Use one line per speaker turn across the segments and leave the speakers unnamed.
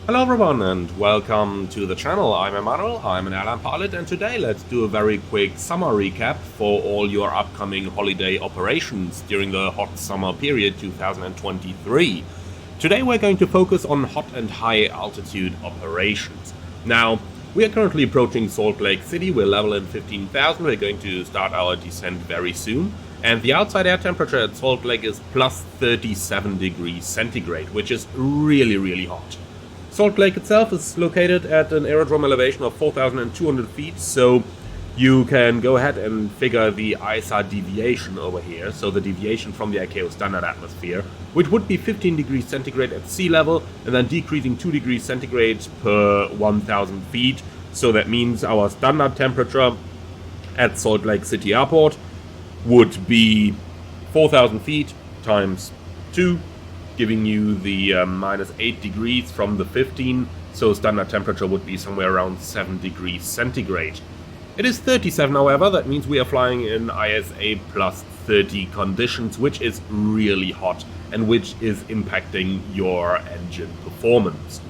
Hello everyone and welcome to the channel. I'm Emmanuel, I'm an airline pilot, and today let's do a very quick summer recap for all your upcoming holiday operations during the hot summer period 2023. Today we're going to focus on hot and high altitude operations. Now, we are currently approaching Salt Lake City, we're level in 15,000, we're going to start our descent very soon. And the outside air temperature at Salt Lake is plus 37 degrees centigrade, which is really hot. Salt Lake itself is located at an aerodrome elevation of 4,200 feet, so you can go ahead and figure the ISR deviation over here, so the deviation from the ICAO standard atmosphere, which would be 15 degrees centigrade at sea level, and then decreasing 2 degrees centigrade per 1,000 feet. So that means our standard temperature at Salt Lake City Airport would be 4,000 feet times 2, giving you the minus 8 degrees from the 15, so standard temperature would be somewhere around 7 degrees centigrade. It is 37, however, that means we are flying in ISA plus 30 conditions, which is really hot and which is impacting your engine performance.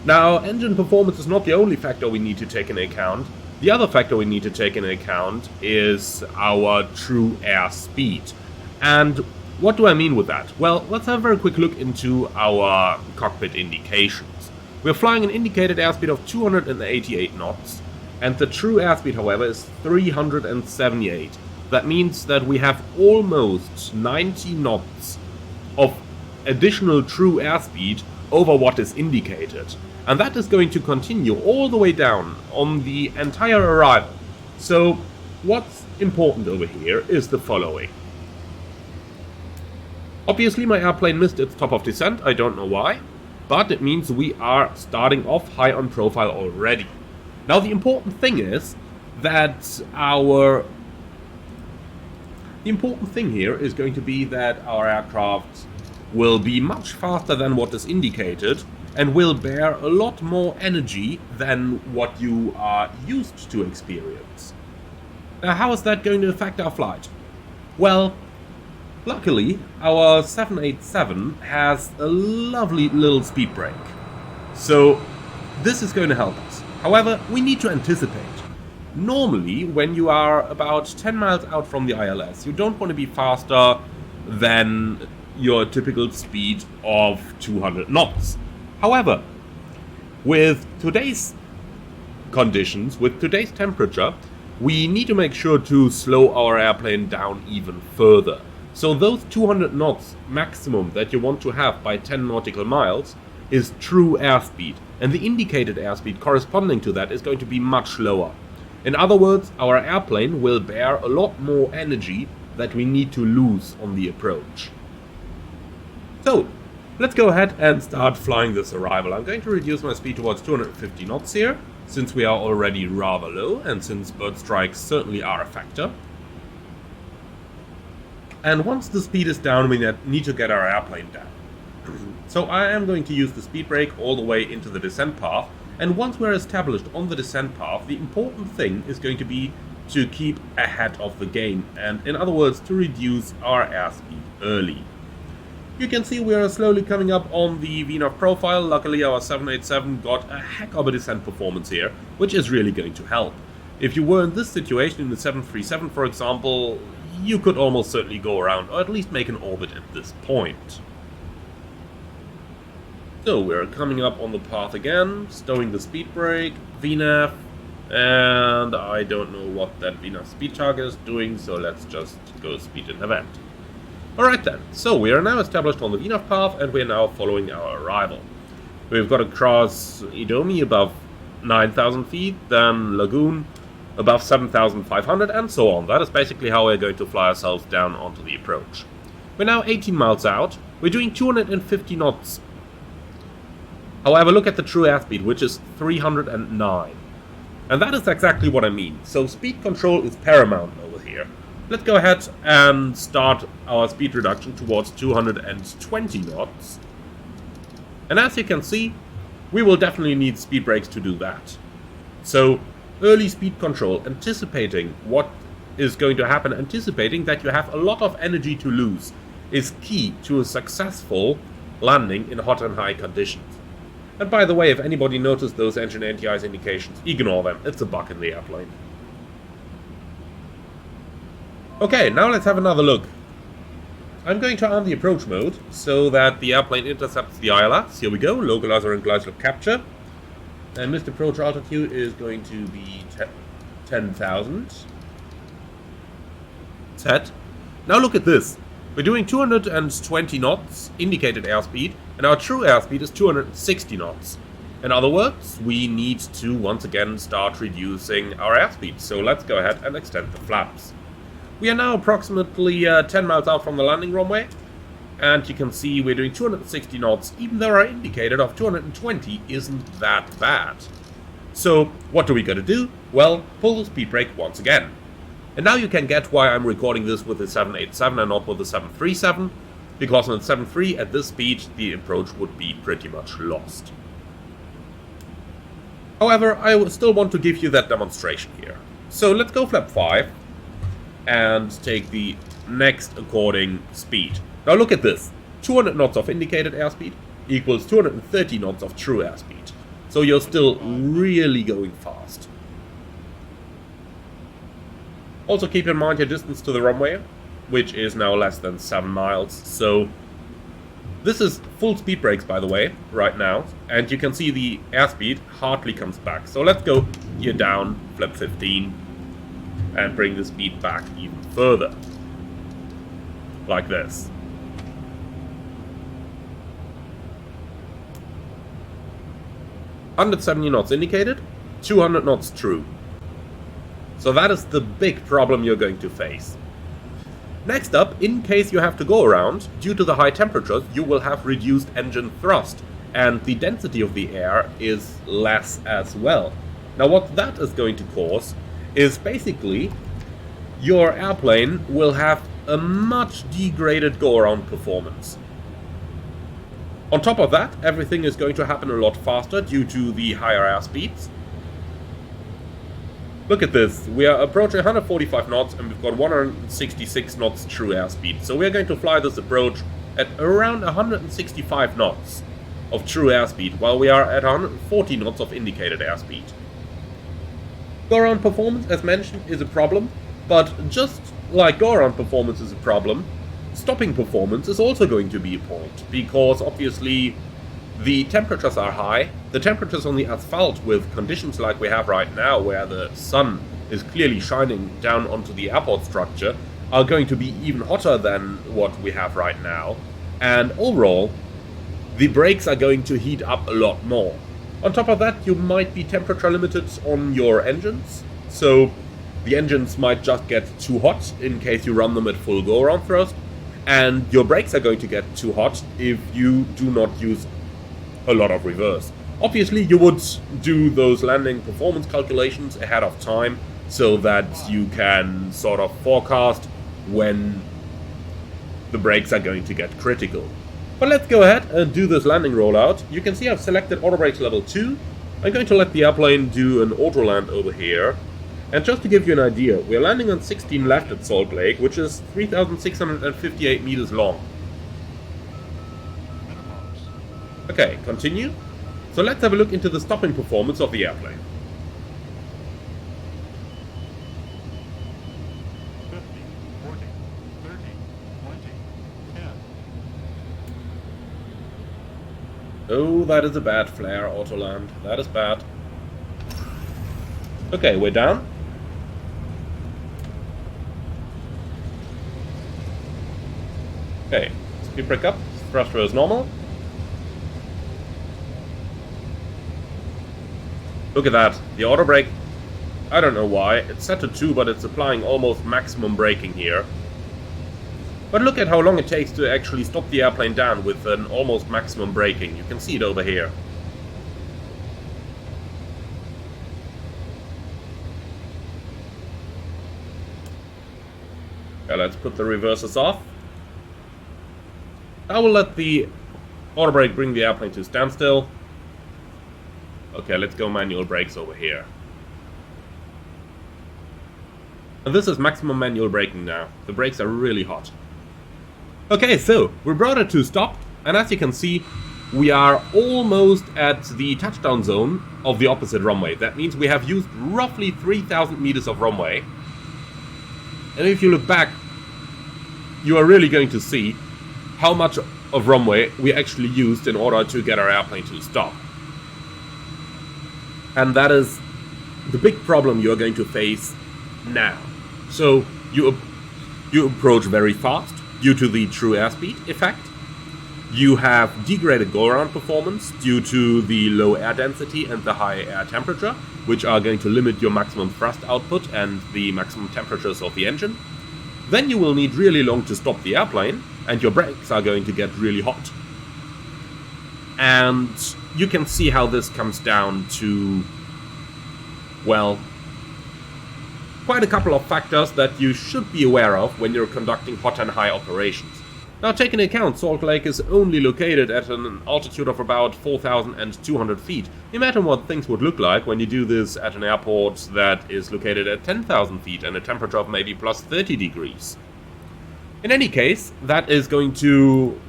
Now, engine performance is not the only factor we need to take into account. The other factor we need to take into account is our true air speed. And what do I mean with that? Well, let's have a very quick look into our cockpit indications. We're flying an indicated airspeed of 288 knots, and the true airspeed, however, is 378. That means that we have almost 90 knots of additional true airspeed over what is indicated. And that is going to continue all the way down on the entire arrival. So what's important over here is the following. Obviously my airplane missed its top of descent, I don't know why, but it means we are starting off high on profile already. Now the important thing is that the important thing here is going to be that our aircraft will be much faster than what is indicated and will bear a lot more energy than what you are used to experience. Now, how is that going to affect our flight? Well, luckily, our 787 has a lovely little speed brake, so this is going to help us. However, we need to anticipate. Normally, when you are about 10 miles out from the ILS, you don't want to be faster than your typical speed of 200 knots. However, with today's conditions, with today's temperature, we need to make sure to slow our airplane down even further. So those 200 knots maximum that you want to have by 10 nautical miles is true airspeed, and the indicated airspeed corresponding to that is going to be much lower. In other words, our airplane will bear a lot more energy that we need to lose on the approach. So, let's go ahead and start flying this arrival. I'm going to reduce my speed towards 250 knots here, since we are already rather low, and since bird strikes certainly are a factor. And once the speed is down, we need to get our airplane down. So I am going to use the speed brake all the way into the descent path, and once we're established on the descent path, the important thing is going to be to keep ahead of the game, and in other words, to reduce our airspeed early. You can see we are slowly coming up on the VNAV profile. Luckily our 787 got a heck of a descent performance here, which is really going to help. If you were in this situation in the 737, for example, you could almost certainly go around, or at least make an orbit at this point. So we're coming up on the path again, stowing the speed brake, VNAV, and I don't know what that VNAV speed target is doing, so let's just go speed in event. Alright then, so we are now established on the VNAV path, and we are now following our arrival. We've got to cross Idomi above 9,000 feet, then Lagoon above 7,500, and so on. That is basically how we're going to fly ourselves down onto the approach. We're now 18 miles out, we're doing 250 knots. However, look at the true airspeed, which is 309. And that is exactly what I mean. So speed control is paramount over here. Let's go ahead and start our speed reduction towards 220 knots. And as you can see, we will definitely need speed brakes to do that. So early speed control, anticipating what is going to happen, anticipating that you have a lot of energy to lose, is key to a successful landing in hot and high conditions. And by the way, if anybody noticed those engine anti-ice indications, ignore them. It's a bug in the airplane. Okay, now let's have another look. I'm going to arm the approach mode so that the airplane intercepts the ILS. Here we go, localizer and glide slope capture. And missed approach altitude is going to be 10,000. Set. Now look at this. We're doing 220 knots indicated airspeed, and our true airspeed is 260 knots. In other words, we need to once again start reducing our airspeed. So let's go ahead and extend the flaps. We are now approximately 10 miles out from the landing runway, and you can see we're doing 260 knots, even though our indicator of 220 isn't that bad. So what do we gotta do? Well, pull the speed brake once again. And now you can get why I'm recording this with the 787 and not with the 737, because on the 73 at this speed the approach would be pretty much lost. However, I still want to give you that demonstration here. So let's go flap 5 and take the next according speed. Now look at this. 200 knots of indicated airspeed equals 230 knots of true airspeed. So you're still really going fast. Also keep in mind your distance to the runway, which is now less than 7 miles. So this is full speed brakes, by the way, right now. And you can see the airspeed hardly comes back. So let's go here down, flap 15, and bring the speed back even further. Like this. "170 knots indicated, 200 knots true." So that is the big problem you're going to face. Next up, in case you have to go around, due to the high temperatures, you will have reduced engine thrust, and the density of the air is less as well. Now what that is going to cause is basically your airplane will have a much degraded go-around performance. On top of that, everything is going to happen a lot faster due to the higher airspeeds. Look at this, we are approaching 145 knots and we've got 166 knots true airspeed. So we're going to fly this approach at around 165 knots of true airspeed, while we are at 140 knots of indicated airspeed. Go-around performance, as mentioned, is a problem, but just like go-around performance is a problem, stopping performance is also going to be a point, because obviously the temperatures are high. The temperatures on the asphalt with conditions like we have right now, where the sun is clearly shining down onto the airport structure, are going to be even hotter than what we have right now. And overall, the brakes are going to heat up a lot more. On top of that, you might be temperature limited on your engines, so the engines might just get too hot in case you run them at full go-around thrust, and your brakes are going to get too hot if you do not use a lot of reverse. Obviously, you would do those landing performance calculations ahead of time so that you can sort of forecast when the brakes are going to get critical. But let's go ahead and do this landing rollout. You can see I've selected auto brakes level 2. I'm going to let the airplane do an auto land over here. And just to give you an idea, we're landing on 16 left at Salt Lake, which is 3,658 meters long. Okay, continue. So let's have a look into the stopping performance of the airplane.
50, 40, 30, 20, 10.
Oh, that is a bad flare, auto land. That is bad. Okay, we're down. Okay, speed brake up, thruster is normal. Look at that, the auto brake, I don't know why, it's set to 2, but it's applying almost maximum braking here. But look at how long it takes to actually stop the airplane down with an almost maximum braking. You can see it over here. Okay, let's put the reversers off. I will let the auto brake bring the airplane to a standstill. Okay, let's go manual brakes over here. And this is maximum manual braking now. The brakes are really hot. Okay, so we brought it to a stop, and as you can see, we are almost at the touchdown zone of the opposite runway. That means we have used roughly 3,000 meters of runway. And if you look back, you are really going to see how much of runway we actually used in order to get our airplane to stop. And that is the big problem you're going to face now. So you approach very fast due to the true airspeed effect. You have degraded go-around performance due to the low air density and the high air temperature, which are going to limit your maximum thrust output and the maximum temperatures of the engine. Then you will need really long to stop the airplane, and your brakes are going to get really hot. And you can see how this comes down to, well, quite a couple of factors that you should be aware of when you're conducting hot and high operations. Now, take into account Salt Lake is only located at an altitude of about 4,200 feet. Imagine what things would look like when you do this at an airport that is located at 10,000 feet and a temperature of maybe plus 30 degrees. In any case, that is going to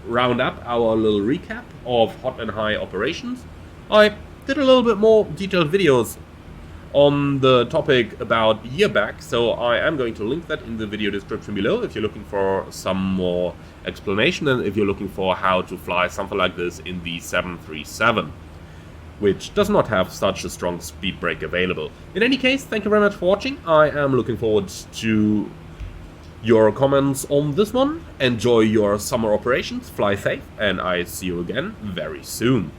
round up our little recap of hot and high operations. I did a little bit more detailed videos on the topic about a year back, so I am going to link that in the video description below if you're looking for some more explanation and if you're looking for how to fly something like this in the 737, which does not have such a strong speed brake available. In any case, thank you very much for watching. I am looking forward to your comments on this one. Enjoy your summer operations, fly safe, and I see you again very soon.